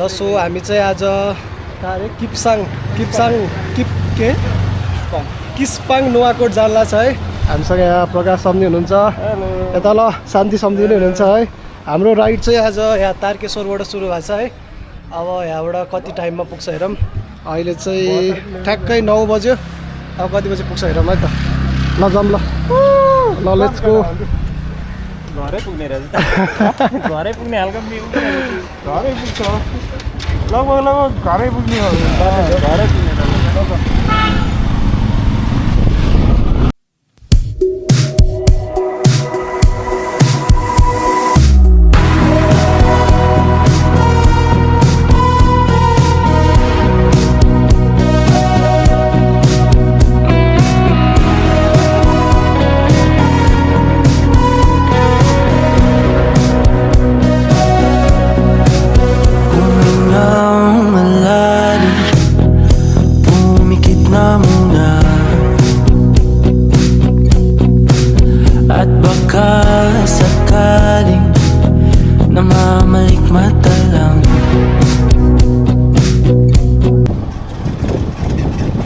ल सो हामी चाहिँ आज किस्पाङ नुवाकोट जान्ला छ है। हामीसँग यहाँ प्रकाश सम्धी हुनुहुन्छ, यता ल शान्ति सम्धी पनि हुनुहुन्छ है। हाम्रो राइड चाहिँ आज यहाँ तारकेश्वरबाट सुरु भएको छ है। अब यहाँबाट कति टाइममा पुग्छ हेरौँ। अहिले चाहिँ ठ्याक्कै 9 बज्यो। अब कति बजी पुग्छ हेरौँ है त। ल जाऊँ ल लेट्स गो। घरै पुग्ने रहेछ घरै पुग्ने हल्का घरै पुग्छ लगभग घरै पुग्ने हो घरै पुग्ने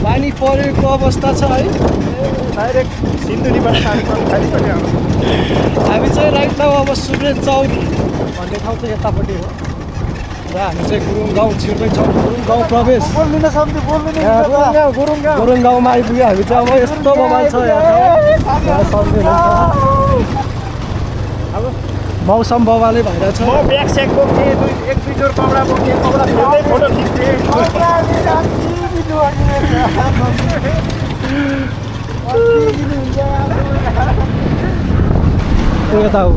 पानी परेको अवस्था छ है। डाइरेक्ट सिन्धुलीबाट खाली पनि आउँछ। हामी चाहिँ राइट नाउ अब सुब्रेन चौक भन्ने ठाउँ चाहिँ यतापट्टि हो र हामी चाहिँ गुरुङ गाउँ छिर्दै छौँ। गुरुङ गाउँ प्रवेश गुरुङ गाउँमा आइपुग्यो हामी चाहिँ। अब यस्तो मोबाइल छ यहाँ मौसम बवालै भइरहेछ। म ब्याग स्याग बोक्ने एक दुई जोर कपडा बोक्ने कपडा फेर्दै फोटो खिच्ने यता हो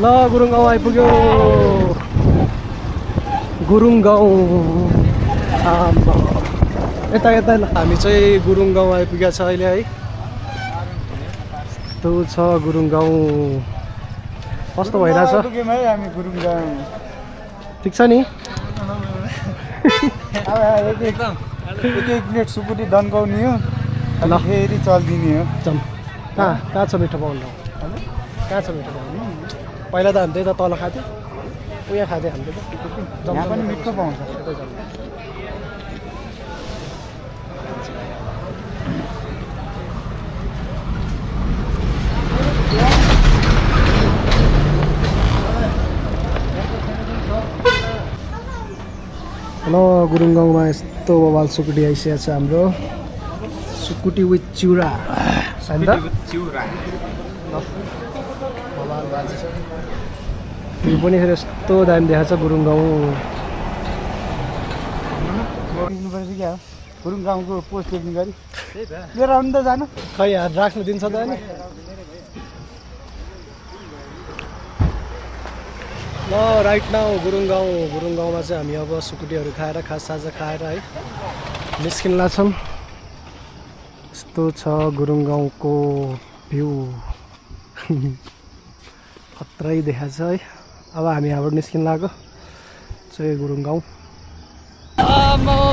ल गुरुङ गाउँ आइपुग्यो। गुरुङ गाउँ यता यता ल हामी चाहिँ गुरुङ गाउँ आइपुगेको छ अहिले है। यस्तो छ गुरुङ गाउँ। कस्तो भइरहेछ? हामी गुरुङ गाउँ ठिक छ नि? एक प्लेट सुकुटी दन्काउने हो ल फेरि चल्दिने हो। कहाँ छ मिठो पाउनु? कहाँ छ मिठो पाउनु? पहिला त हामीले त तल खाथ्यो उयो खाथ्यो हामीले त। यहाँ पनि मिठो पाउँछ। हेलो गुरुङ गाउँमा यस्तो बवाल सुकुटी आइसकेको छ हाम्रो। सुकुटी विथ चिउरा यो पनि फेरि यस्तो दामी देखाएको छ गुरुङ गाउँ। गुरुङ गाउँको पोस्ट देख्ने गरी लिएर आउनु त जानु। खै यहाँ राख्नु दिन्छ त अनि। ल राइट नाउ गुरुङ गाउँमा चाहिँ हामी अब सुकुटीहरू खाएर खाजा खाएर है निस्किन्ला छौँ। यस्तो छ गुरुङ गाउँको भ्यू खत्रै देखाएको छ है। अब हामी यहाँबाट निस्किन लाग्यो चाहिँ गुरुङ गाउँ।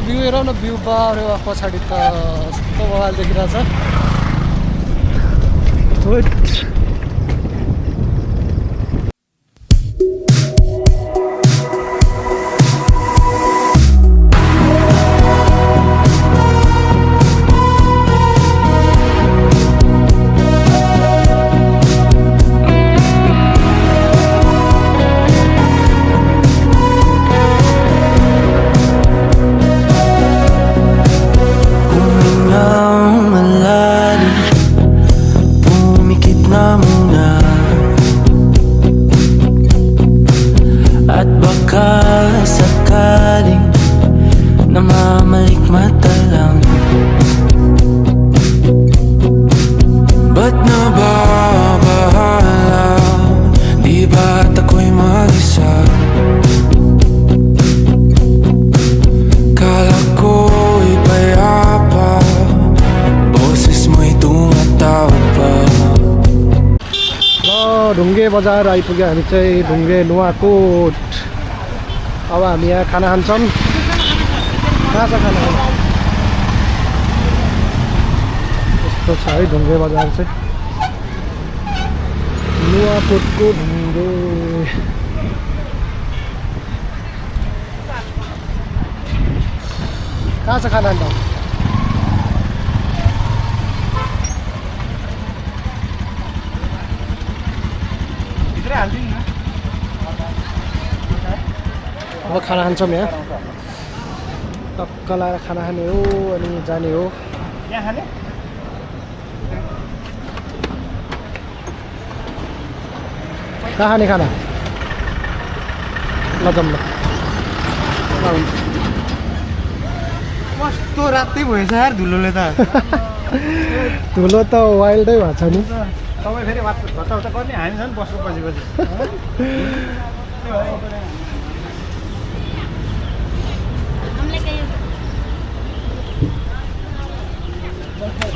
भ्यू हेरौँ न भ्यू बारे पछाडि त यस्तो बवाल देखिरहेछ। ढुङ्गे बजार आइपुग्यो हामी चाहिँ ढुङ्गे नुवाकोट। अब हामी यहाँ खाना खान्छौँ। कहाँ छ खाना? यस्तो छ है ढुङ्गे बजार चाहिँ। नुवाकोटको ढुङ्गे कहाँ छ खाना अन्त भित्रै हालिदिनु न अब खाना खान्छौँ यहाँ टक्क लाएर खाना खाने हो अनि जाने हो यहाँ खाने कहाँ खाने खाना ल जाऊँ ल कस्तो रातै भएछ यार धुलोले त धुलो त वाइल्डै भएको छ नि तपाईँ फेरि भत्ता गर्ने हामी झन् बस्नु पछि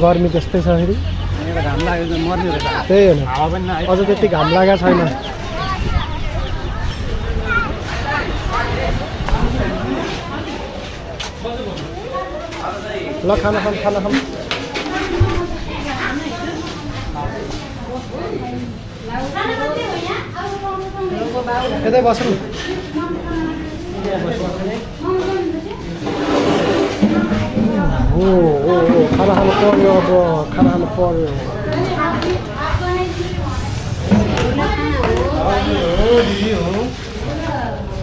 गर्मी त्यस्तै छ फेरि घाम लाग्यो मर्ने रहेछ त्यही होइन हावा पनि नआयो अझ त्यति घाम लागेको छैन ल खाना खाऊँ यतै बस्नु खाना खानु पर्यो अब खाना खानु पर्यो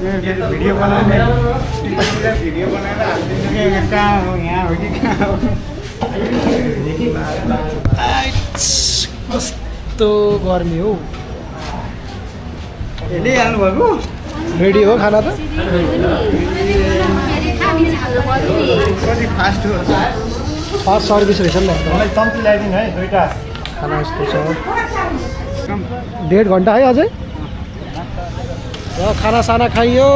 भिडियो बनाएर हालिदिनु कहाँ हो यहाँ हो कि कहाँ हो कस्तो गर्मी हो हेलिहाल्नु भएको रेडी हो खाना त कति फास्ट हो फास्ट सर्भिस रहेछ नि त मलाई चम्ची ल्याइदिनु है दुईवटा खाना यस्तो छ 1.5 घन्टा है अझै र खाना साना खाइयो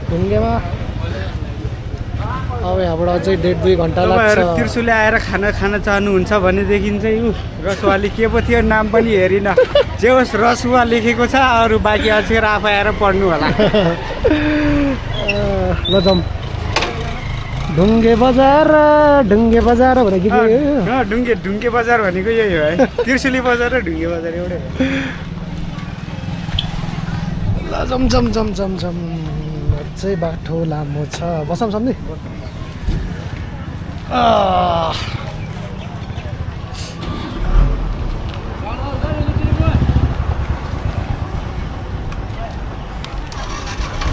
ढुङ्गेमा अब यहाँबाट अझै 1.5-2 घन्टा लाग्छ त्रिशुले आएर खाना खान चाहनुहुन्छ भनेदेखि चाहिँ रसुवाली के पो थियो नाम पनि हेरिन जे होस् रसुवा लेखेको छ अरू बाँकी अक्षर आफै आएर पढ्नु होला ल जाऊँ ढुङ्गे बजार भने गीत ढुङ्गे बजार भनेको यही हो है त्रिशुली बजार र ढुङ्गे बजार एउटै हो ल जम अझै बाटो लामो छ बसौँ सम्झि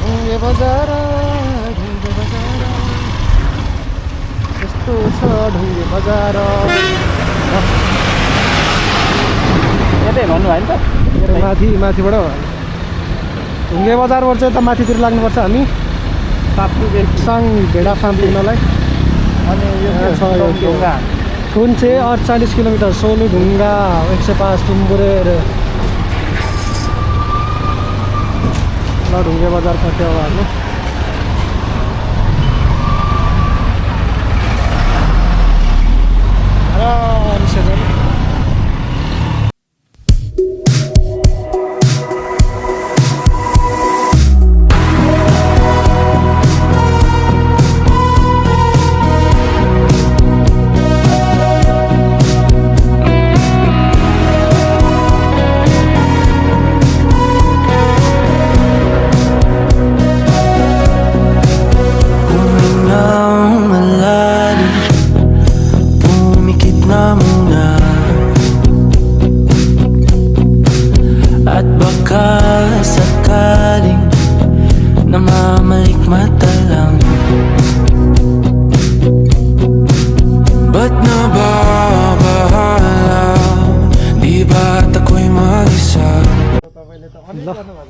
ढुङ्गे बजार यस्तो छ ढुङ्गे बजार यतै भन्नु भयो नि त माथिबाट ढुङ्गे बजारबाट चाहिँ त माथितिर लाग्नुपर्छ हामी साङ भेडा फार्म पुग्नलाई अनि ढुङ्गा थुन्चे 48 किलोमिटर सोलु ढुङ्गा 105 तुम्बुरेर ल ढुङ्गे बजार कट्यो अब हामी आरामसे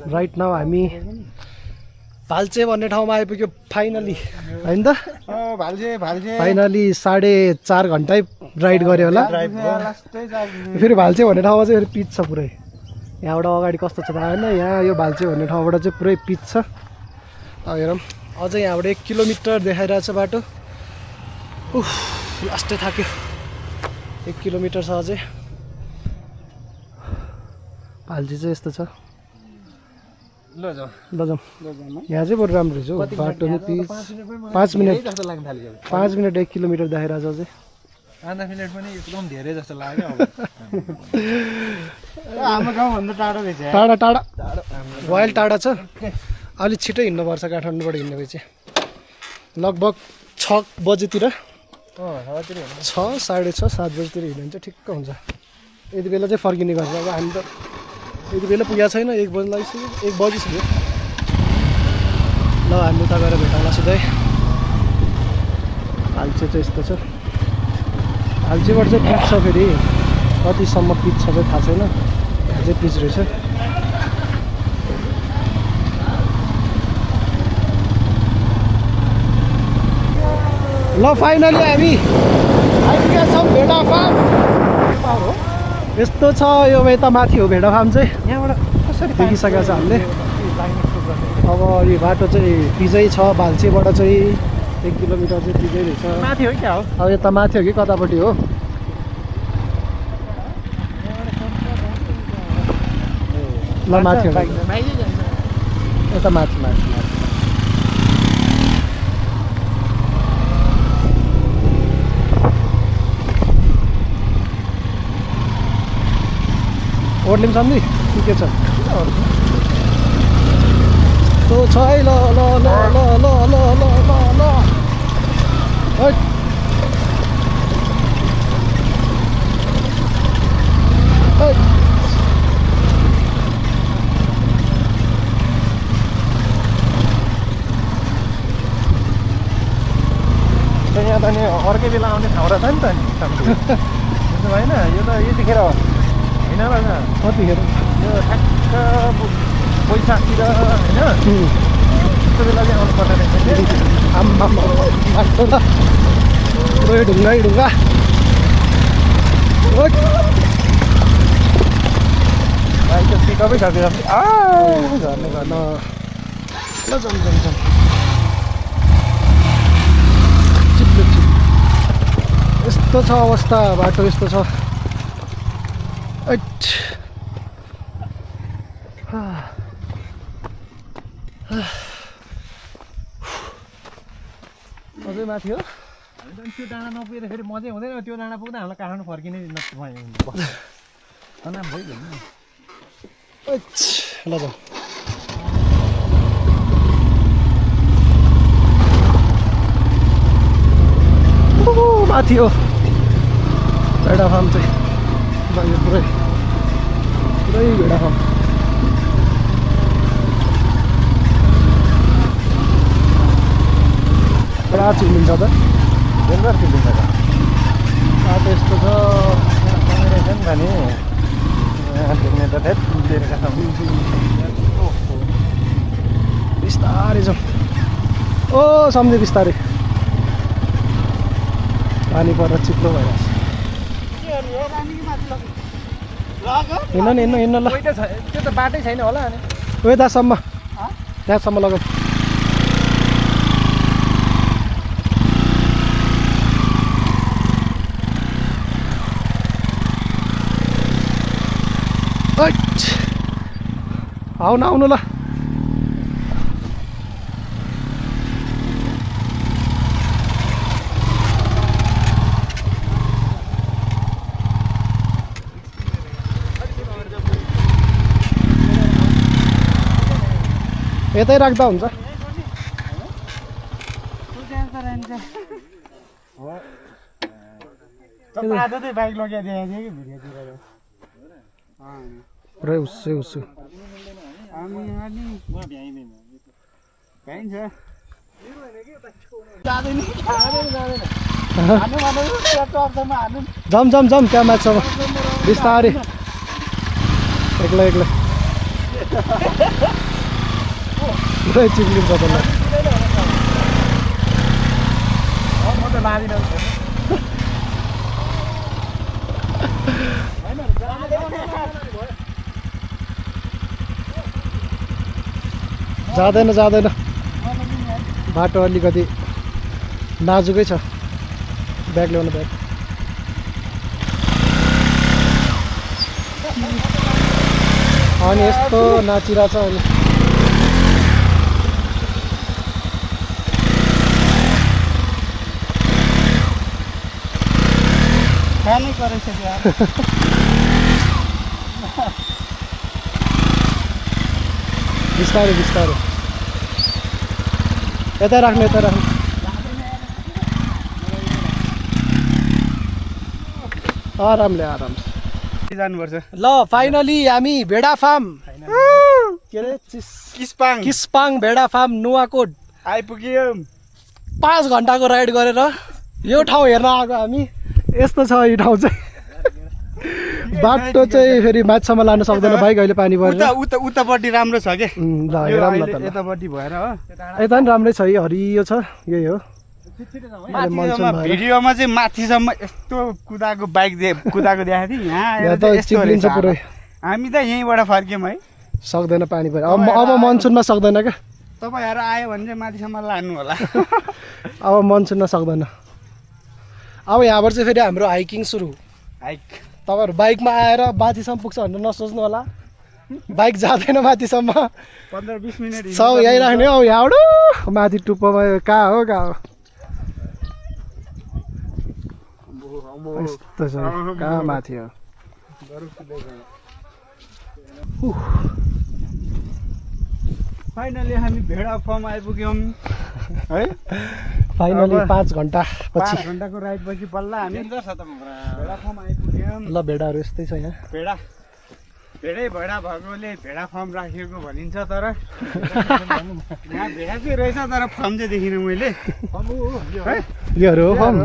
राइट नाउ हामी भाल्चे भन्ने ठाउँमा आइपुग्यो फाइनली होइन त फाइनली 4.5 घन्टै राइड गऱ्यो होला फेरि भाल्चे भन्ने ठाउँमा चाहिँ फेरि पिच छ पुरै यहाँबाट अगाडि कस्तो छ थाहा होइन यहाँ यो भाल्चे भन्ने ठाउँबाट चाहिँ पुरै पिच छ हेरौँ अझै यहाँबाट 1 किलोमिटर देखाइरहेको छ बाटो उफ लास्टै थाक्यो 1 किलोमिटर छ अझै भाल्चे चाहिँ यस्तो छ ल जाउँ यहाँ चाहिँ बरु राम्रो छ बाटो नि पिच 5 मिनट 1 किलोमिटर देखाइरहेको छ अझै आधा मिनट पनि एकदम धेरै जस्तो लाग्यो हाम्रो गाउँभन्दा टाढो रहेछ टाढा वाइल्ड टाढा छ अलिक छिटो हिँड्नुपर्छ काठमाडौँबाट हिँड्ने भए चाहिँ लगभग 6 6 बजेतिर हजुर 6 6:30 7 बजेतिर हिँड्यो भने चाहिँ ठिक्क हुन्छ यति बेला चाहिँ फर्किने गर्छ अब हामी त यति बेला पुगेको छैन 1 बजी लागिसक्यो 1 बजिसक्यो ल हामी उता गएर भेटौँला सिधै हाल्चे चाहिँ यस्तो छ हाल्चेबाट चाहिँ पिच छ फेरि कतिसम्म पिच छ चाहिँ थाहा छैन अझै पिच रहेछ ल फाइनली हामी आइपुगेका छौँ भेडा फार्म हो यस्तो छ यो यता माथि हो भेडा फार्म चाहिँ यहाँबाट कसरी देखिसकेको छ हामीले अब यो बाटो चाहिँ पिजै छ भाल्चेबाट चाहिँ 1 किलोमिटर चाहिँ पिजै रहेछ माथि हो क्या हो अब यता माथि हो कि कतापट्टि हो ल माथि हो यता माथि माथि माथि ओर्लिम सम्झी के छ तो छ है ल ल ल ल ल ल ल ल ल है यहाँ त नि अर्कै बेला आउने ठाउँ रहेछ नि त नि त्यसो भएन यो त यतिखेर होइन रहेछ कतिखेर यो ठ्याक्क बैशाखतिर होइन त्यस्तो बेला चाहिँ आउनु पर्ने रहेछ आम्मा बाटो त पुरै ढुङ्गा ढुङ्गा बाइक त पिकअपै छ झर्ने ल जाउँ जाउँ जाउँ चिप्लो चिप यस्तो छ अवस्था बाटो यस्तो छ अझै माथि हो त्यो डाँडा नपुगेर फेरि मजै हुँदैन त्यो डाँडा पुग्दा हामीलाई काठमाडौँ फर्किने तनाव भइगयो नि ल जाउँ माथि हो भेडा फार्म चाहिँ यो पुरै भेडा फार्म पुरा चिनिन्छ त डेन्जर चिनिन्छ त बाटो यस्तो छ रहेछ नि भने देख्ने त धेरै लिएर बिस्तारै जाउँ ओ सम्झे बिस्तारै पानी परेर चिप्लो भइरहेछ हिँड्न नि हिँड्न हिँड्न ल त्यो त बाटै छैन होला अनि यतासम्म त्यहाँसम्म लगाऊ आउनु आउनु ल यतै राख्दा हुन्छ बाइक लगाइदिएको कि भिडियोतिर पुरै उसै उसु जाऊँ जाऊँ जाऊँ त्यहाँ माथिसम्म बिस्तारै एक्लै एक्लै पुरै चिप्लिन्छ त्यसलाई म त लादिनँ जाँदैन जाँदैन बाटो अलिकति नाजुकै छ ब्याग ल्याउनु ब्याग अनि यस्तो नाचिरहेछ अहिले खानै परेछ बिस्तारै बिस्तारै यतै राख्नु यतै राख्नु आरामले आरामले जानुपर्छ ल फाइनली हामी भेडा फार्म के अरे किस्पाङ भेडा फार्म नुवाकोट आइपुग्यो 5 घन्टाको राइड गरेर यो ठाउँ हेर्न आएको हामी। यस्तो छ यो ठाउँ चाहिँ बाटो चाहिँ फेरि माथिसम्म लानु सक्दैन बाइक अहिले पानी परेर। उतापट्टि राम्रो छ के ल हेरौँ न त यतापट्टि भएर हो यता पनि राम्रै छ यो हरियो छ यही हो। भिडियोमा चाहिँ माथिसम्म यस्तो कुदाएको देखाएको थिएँ यहाँ त चिप्लिन्छ पुरै। हामी त यहीँबाट फर्क्यौँ है सक्दैन पानी पऱ्यो अब मनसुनमा सक्दैन क्या तपाईँहरू आयो भने चाहिँ माथिसम्म लानु होला अब मनसुनमा सक्दैन। अब यहाँबाट चाहिँ फेरि हाम्रो हाइकिङ सुरु। हाइक तपाईँहरू बाइकमा आएर माथिसम्म पुग्छ भनेर नसोच्नु होला बाइक जाँदैन माथिसम्म 15-20 मिनट सब यहीँ राख्ने हौ यहाँबाट माथि टुप्पोमा कहाँ हो यस्तो छ कहाँ माथि हो। फाइनली हामी भेडा फर्म आइपुग्यौँ है फाइनली 5 घन्टा 5 घन्टाको राइड पछि बल्ल हामी भेडा फर्म आइपुग्यौँ। ल भेडाहरू यस्तै छ यहाँ भेडै भएकोले भेडा फर्म राखिएको भनिन्छ तर यहाँ भेडाकै रहेछ तर फर्म चाहिँ देखिनँ मैले है योहरू हो फर्म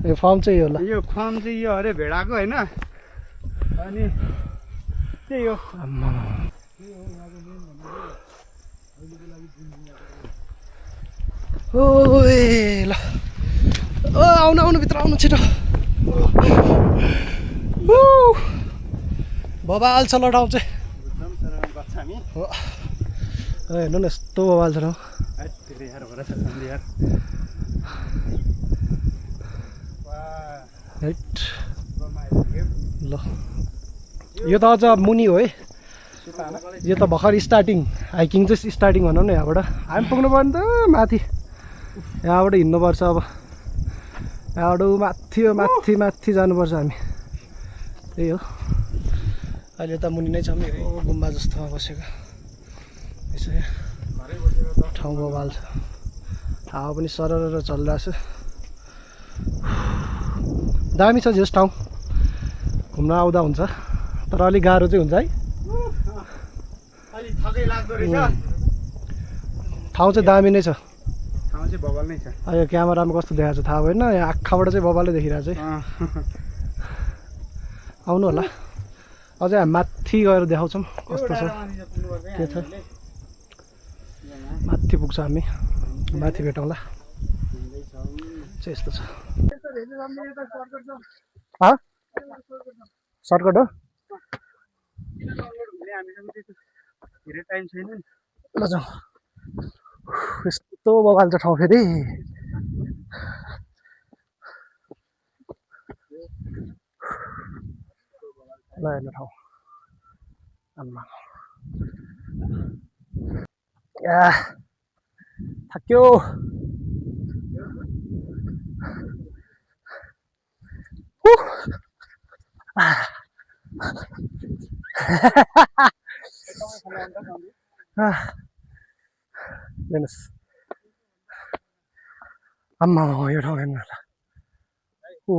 यो फर्म चाहिँ हो ल यो फर्म चाहिँ यो अरे भेडाको होइन अनि त्यही हो। ओए ल आउनु भित्र आउनु छिटो बबाल छ ल ठाउँ चाहिँ हेर्नु न यस्तो बबाल छ ठाउँ। ल यो त अझ मुनि हो है यो त भर्खर स्टार्टिङ हाइकिङ चाहिँ स्टार्टिङ भनौँ न यहाँबाट हामी पुग्नु पर्यो नि त माथि यहाँबाट हिँड्नुपर्छ अब यहाँबाट माथि जानुपर्छ हामी त्यही हो। अहिले त मुनि नै छ मेरो गुम्बा जस्तोमा बसेको यसो ठाउँ बबाल छ हावा पनि सरर चलिरहेछ दामी छ जस ठाउँ घुम्न आउँदा हुन्छ तर अलिक गाह्रो चाहिँ हुन्छ है ठाउँ चाहिँ दामी नै छ यो क्यामेरामा कस्तो देखाएको छ थाहा भएन यहाँ आँखाबाट चाहिँ बबालै देखिरहेको छ आउनु होला अझै हामी माथि गएर देखाउँछौँ कस्तो छ के छ माथि पुग्छ हामी माथि भेटौँला चाहिँ यस्तो छ सर्टकट हो ल जाउँ यस्तो बबाल छ ठाउँ फेरि ल हेर्नु ठाउँ आम्मा थाक्यो हेर्नुहोस् आम्मा यो ठाउँ हेर्नु होला ओ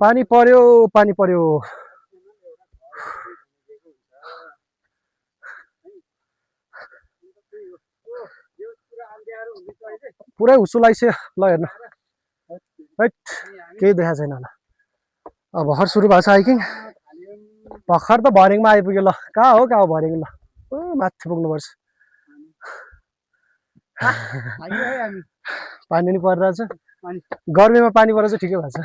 पानी पर्यो पुरै हुसुल आइसक्यो ल हेर्नु है केही देखाएको छैन होला अब भर्खर सुरु भएको छ हाइकिङ भर्खर त भर्याङमा आइपुग्यो ल कहाँ हो भर्याङ ल माथि पुग्नुपर्छ पानी नि परिरहेछ गर्मीमा पानी परेर चाहिँ ठिकै भएको छ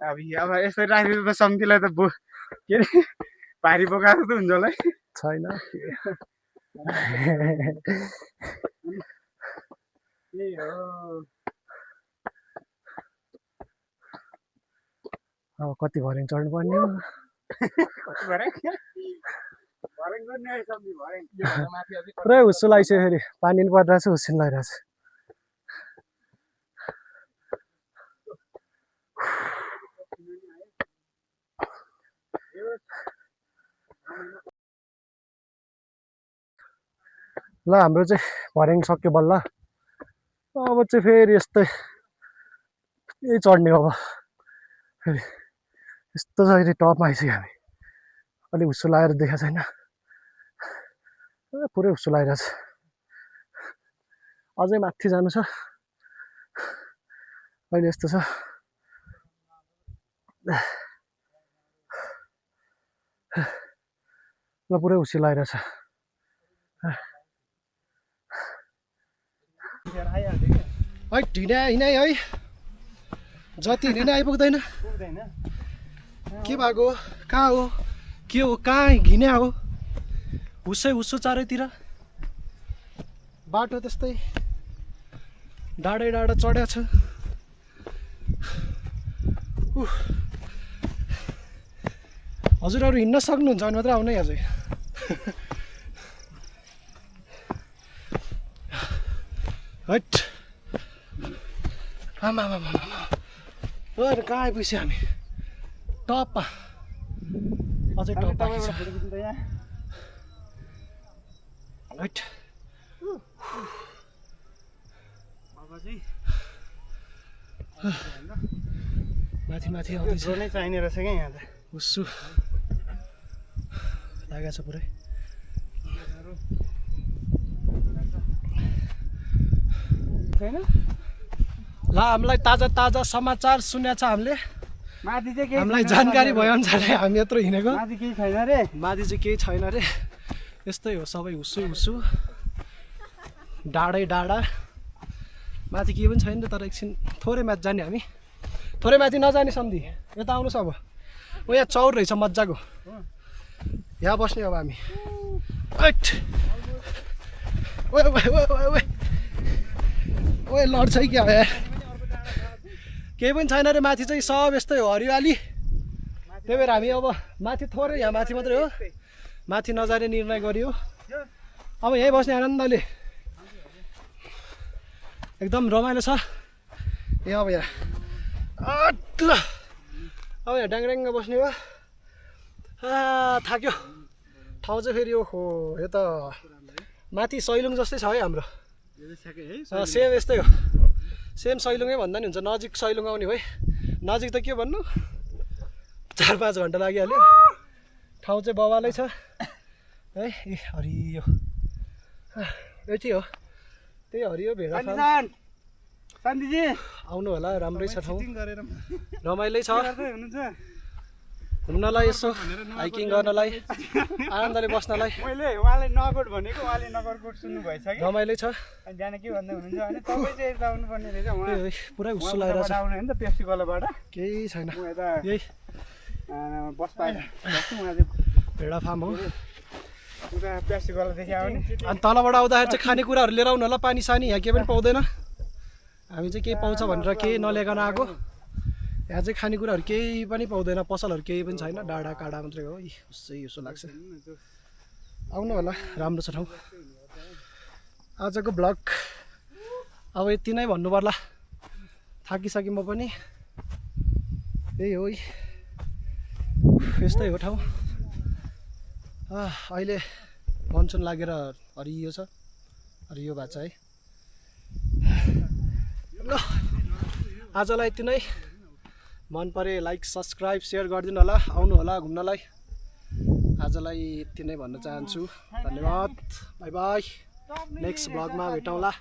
अब यसरी राखेको सम्झिलाई त के अरे भारी बोकाएको त हुन्छ होला छैन अब कति भर्याङ चढ्नु पर्ने हो पुरै हुस्सुल आइसक्यो फेरि पानी नि परिरहेछ हुस्सिन लगाइरहेछ ल हाम्रो चाहिँ भर्याङ सक्यो बल्ल अब चाहिँ फेरि यस्तै यही चढ्ने अब फेरि यस्तो छ अहिले टपमा आइसक्यो हामी अलिक हुस्सो लागेर देखाएको छैन पुरै हुस्सो लागिरहेछ अझै माथि जानु छ अहिले यस्तो छ ल पुरै हुस्सी लागिरहेछ है ढिना हिँडाइ है जति हिँडे आइपुग्दैन के भएको कहाँ हो के हो कहाँ घिन्या हो हुस्सै हुस्सो चारैतिर बाटो त्यस्तै डाँडै डाँडा चढ्या छ हजुरहरू हिँड्न सक्नुहुन्छ भने मात्र आउनै अझै हट आमा कहाँ आइपुग्यो हामी टपमा अझै टप बाँकी छ हट माथि माथि आउँदैछ नै चाहिने रहेछ क्या यहाँ त हुस्सु लागेको छ पुरै छैन ल हामीलाई ताजा ताजा समाचार सुनेको छ हामीले माथि चाहिँ केही हामीलाई जानकारी भएअनुसारले हामी यत्रो हिँडेको माथि केही छैन रे माथि चाहिँ केही छैन रे यस्तै हो सबै हुस्सु हुस्सु डाँडै डाँडा माथि केही पनि छैन तर एकछिन थोरै माथि जाने हामी थोरै माथि नजाने सम्धि यता आउनुहोस् अब ओ यहाँ चौर रहेछ मजाको यहाँ बस्ने अब हामी ओए लड्छ है क्या यार केही पनि छैन रे माथि चाहिँ सब यस्तै हो हरियाली त्यही भएर हामी अब माथि थोरै यहाँ माथि मात्रै हो माथि नजाने निर्णय गरियो अब यहीँ बस्ने आनन्दले एकदम रमाइलो छ ए अब यहाँ ल अब यहाँ ड्याङड्याङ्ग बस्ने हो थाक्यो ठाउँ चाहिँ फेरि हो यो त माथि सैलुङ जस्तै छ है हाम्रो सेम यस्तै हो सेम सैलुङै भन्दा नि हुन्छ नजिक सैलुङ आउने है नजिक त के भन्नु 4-5 घन्टा लागिहाल्यो ठाउँ चाहिँ बवालै छ है ए हरियो यति हो त्यही हरियो भेडा फार्म शान्तिजी आउनु होला राम्रै छ ठाउँ गरेर रमाइलै छ हुनुहुन्छ घुम्नलाई यसो हाइकिङ गर्नलाई आनन्दले बस्नलाई मैले उहाँले नगरकोट भनेको उहाँले नगरकोट सुन्नु भएछ कि रमाइलै छ बिहान के भन्दै हुनुहुन्छ भने तपाईँ चाहिँ यता आउनुपर्ने रहेछ उहाँ पुरै हुस्सो लागेर छ आउने नि त पेप्सी कलबाट केही छैन म यता यही बस पाएर बस्छु उहाँ चाहिँ भेडा फार्म हो उता पेप्सी कलदेखि आउने अनि तलबाट आउँदाखेरि चाहिँ खानेकुराहरू लिएर आउनु होला पानी सानी यहाँ केही पनि पाउँदैन हामी चाहिँ केही पाउँछ भनेर केही नलिएकन आएको यहाँ चाहिँ खानेकुराहरू केही पनि पाउँदैन पसलहरू केही पनि छैन डाँडा काँडा मात्रै हो उसै उसो लाग्छ आउनु होला राम्रो छ ठाउँ आजको ब्लग अब यति नै भन्नु पर्ला थाकिसकेँ म पनि त्यही हो यस्तै हो ठाउँ अहिले मनसुन लागेर हरियो छ हरियो भएको छ है ल आजलाई यति नै मन परे लाइक सब्सक्राइब सेयर गरिदिनु होला आउनु होला घुम्नलाई आजलाई यति नै भन्न चाहन्छु धन्यवाद बाई बाई नेक्स्ट ब्लगमा भेटौँला